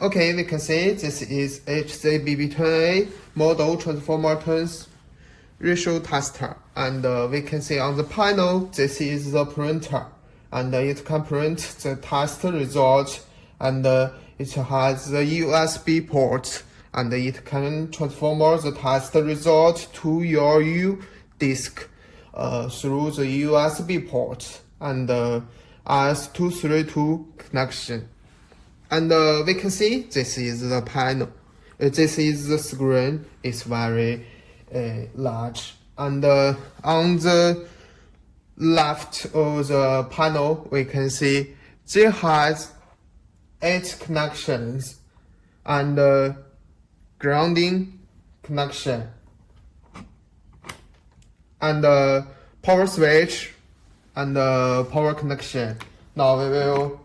Okay, we can see this is HZBB-10A model transformer turns ratio tester, and we can see on the panel this is the printer, and it can print the test result, and it has the USB port, and it can transform the test result to your U disk through the USB port and S232 connection. And we can see this is the panel. This is the screen. It's very large. And on the left of the panel, we can see it has 8 connections and grounding connection and power switch and power connection. Now we will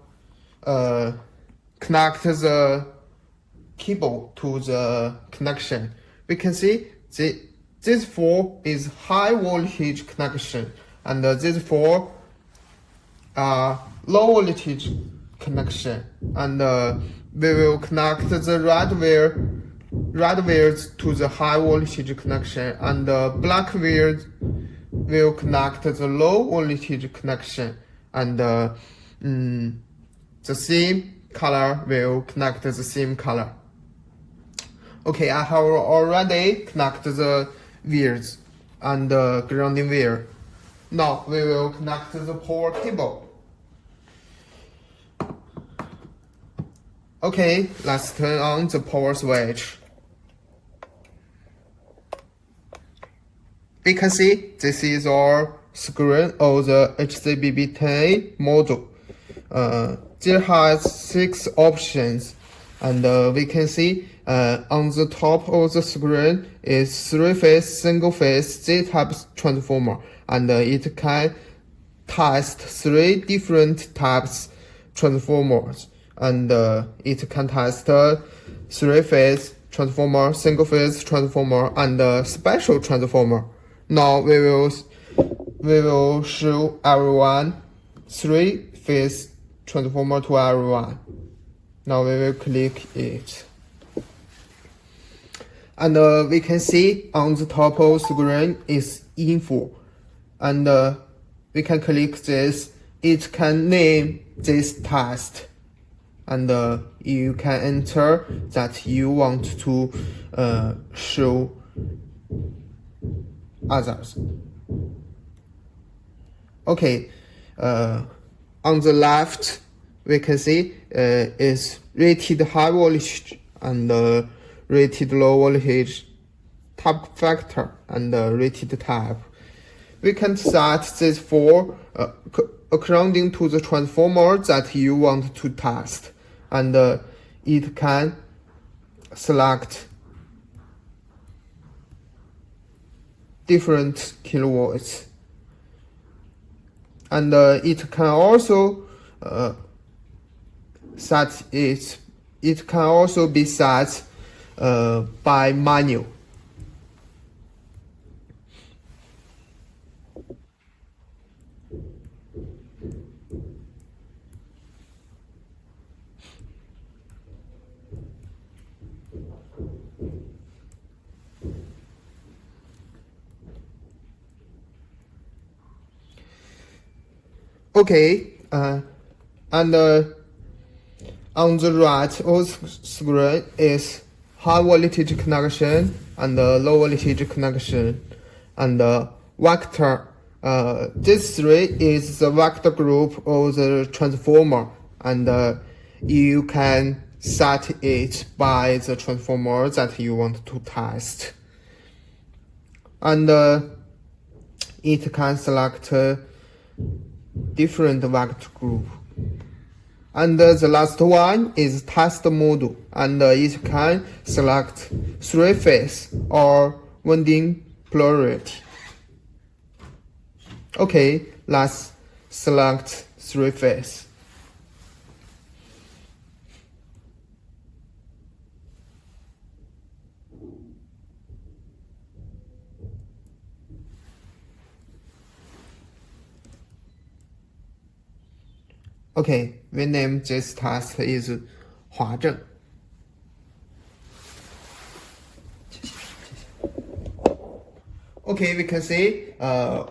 connect the cable to the connection. We can see this 4 is high voltage connection, and this 4 are low voltage connection. And we will connect the red wires to the high voltage connection, and the black wires will connect the low voltage connection, and the same color will connect the same color. Okay, I have already connected the wires and the grounding wire. Now we will connect the power cable. Okay, let's turn on the power switch. We can see this is our screen of the HZBB-10A model. There has 6 options, and we can see on the top of the screen is 3-phase single-phase Z-type transformer, and it can test 3 different types transformers, and it can test 3-phase transformer, single-phase transformer, and special transformer. Now we will show everyone 3-phase transformer to everyone. Now we will click it. And we can see on the top of the screen is info. And we can click this. It can name this test. And you can enter that you want to show others. Okay. On the left, we can see is rated high voltage and rated low voltage, type factor, and rated type. We can set this for according to the transformer that you want to test, and it can select different kilowatts. And it can also it can also be set by manual. Okay, and on the right of the screen is high voltage connection and low voltage connection, and vector. This 3 is the vector group of the transformer, and you can set it by the transformer that you want to test, and it can select different vector group. And the last one is test module, and it can select 3-phase or winding polarity. Okay, let's select 3-phase. Okay, we name this task is 华正. Okay, we can see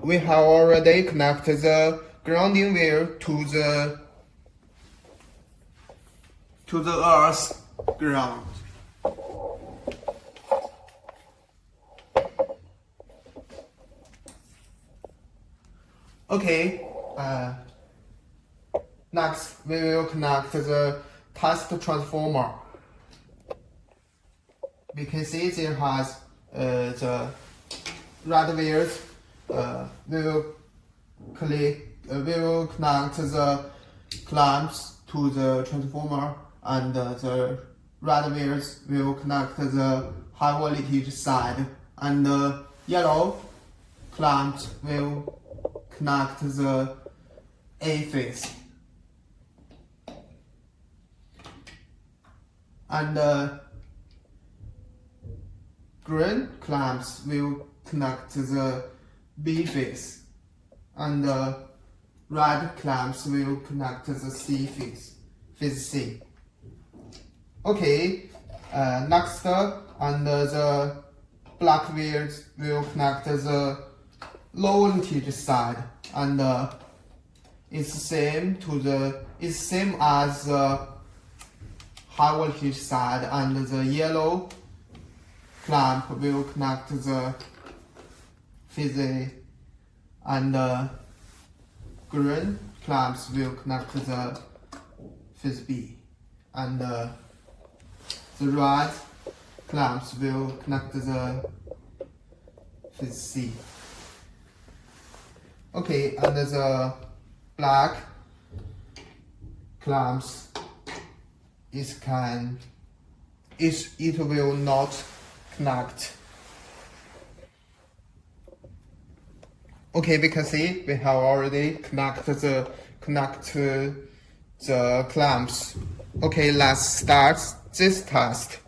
we have already connected the grounding wire to the earth ground. Okay, next we will connect the test transformer. We can see there has the red wires. We will connect the clamps to the transformer, and the red wires will connect the high voltage side, and the yellow clamps will connect the A phase. And green clamps will connect the B phase, and red clamps will connect the C phase, phase C. Okay, next, and the black wires will connect the low voltage side, and it's same as the high voltage side, and the yellow clamp will connect the phase A, and green clamps will connect the phase B, and the red clamps will connect the phase C. Okay, and the black clamps it will not connect. Okay, we can see we have already connected the clamps. Okay, let's start this test.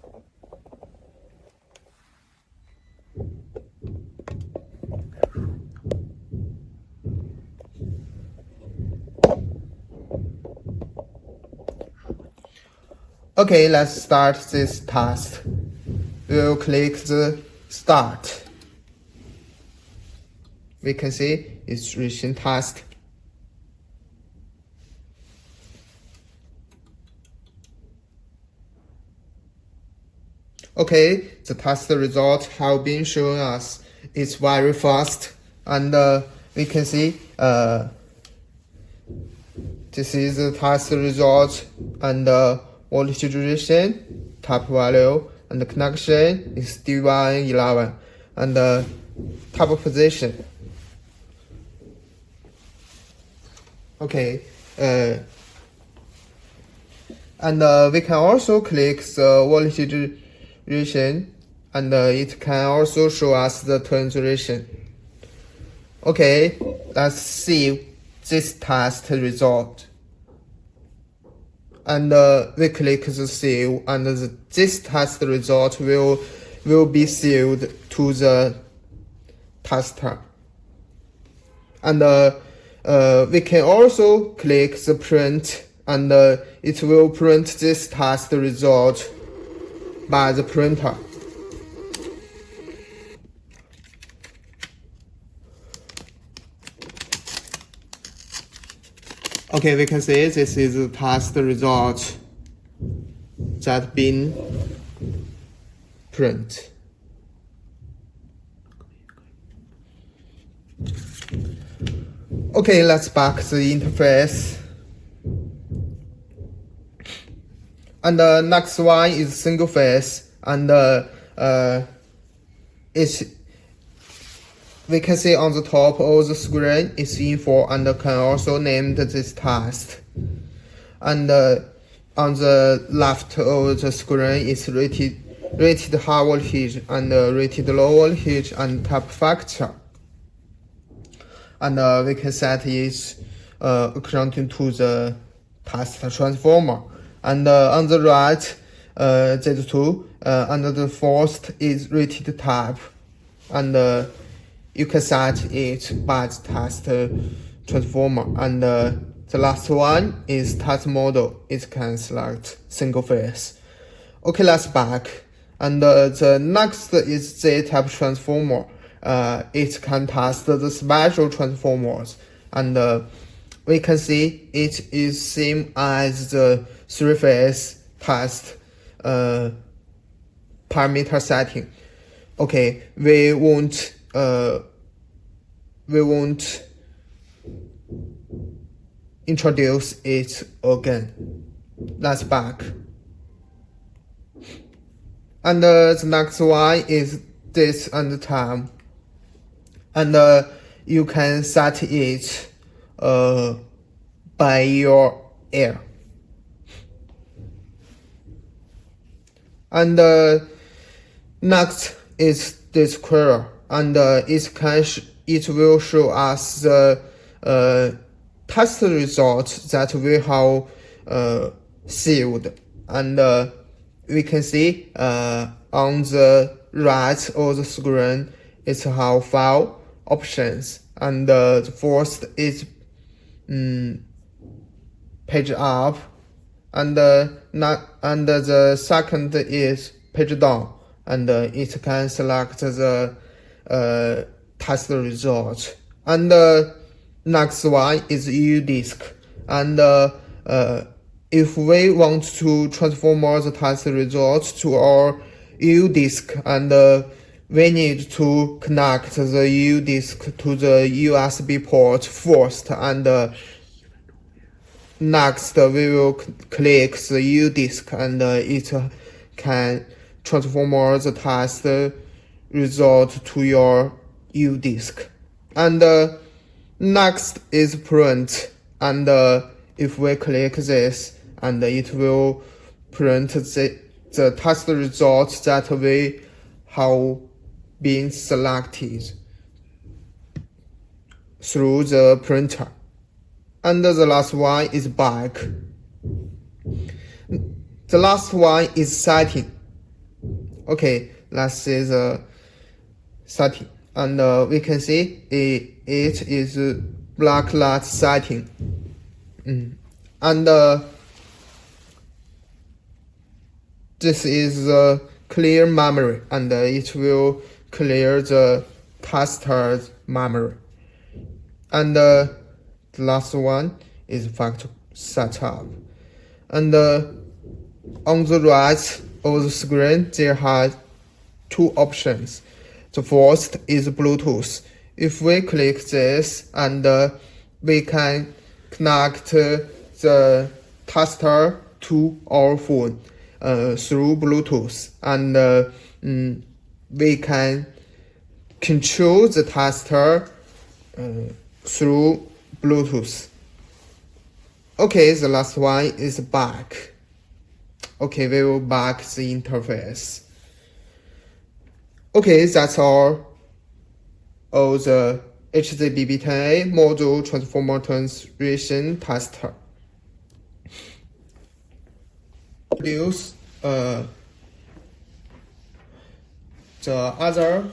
Okay, let's start this test. We'll click the start. We can see it's reaching test. Okay, the test results have been shown us. It's very fast, and we can see this is the test result, and voltage duration, type value, and the connection is D111, and type of position. Okay, and we can also click the voltage duration, and it can also show us the turn duration. Okay, let's see this test result. And we click the save, and this test result will be saved to the tester. And we can also click the print, and it will print this test result by the printer. Okay, we can see this is the test result that been print. Okay, let's back the interface. And the next one is single phase, and we can see on the top of the screen is info, and can also name this test. And on the left of the screen is rated high voltage and rated low voltage and type factor. And we can set it according to the test transformer. And on the right, Z2 and the first is rated type, and you can set it by the test transformer. And the last one is test model. It can select single phase. Okay, let's back. And the next is Z-type transformer. it can test the special transformers, and we can see it is same as the three-phase test parameter setting. Okay, we won't introduce it again. Let's back. And the next one is date and time, and you can set it by your ear. And next is this query, and it will show us the test results that we have saved, and we can see on the right of the screen it have 5 options, and the first is page up, and the second is page down, and it can select the test result. And the next one is U-disk, and if we want to transform the test results to our U-disk, and we need to connect the U-disk to the USB port first, and next we will click the U-disk, and it can transform the test result to your U-disk. And next is print, and if we click this, and it will print the test results that we have been selected through the printer. And the last one is back. The last one is setting. Okay, let's see the setting, and we can see it is black light setting, and this is the clear memory, and it will clear the tester's memory. And the last one is factory setup. And on the right of the screen there are 2 options. The first is Bluetooth. If we click this, and we can connect the tester to our phone through Bluetooth, and we can control the tester through Bluetooth. Okay, the last one is back. Okay, we will back the interface. Okay, that's all of the HZBB-10A module transformer translation tester. Introduce the other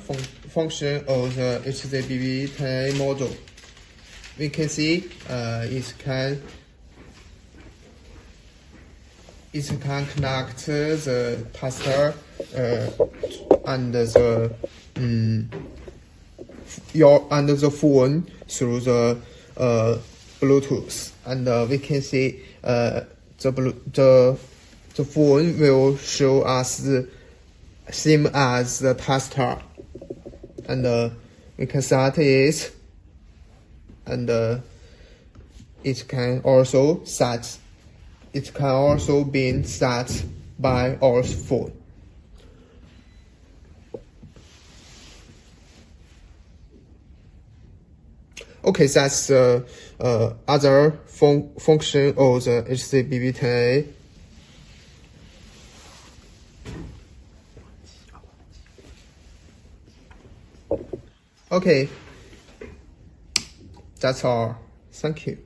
function of the HZBB-10A module. We can see it can connect the tester and the the phone through the Bluetooth, and we can see the phone will show us the same as the tester, and we can set it, and it can also be set by our phone. Okay, that's the other function of the HZBB-10A. Okay, that's all. Thank you.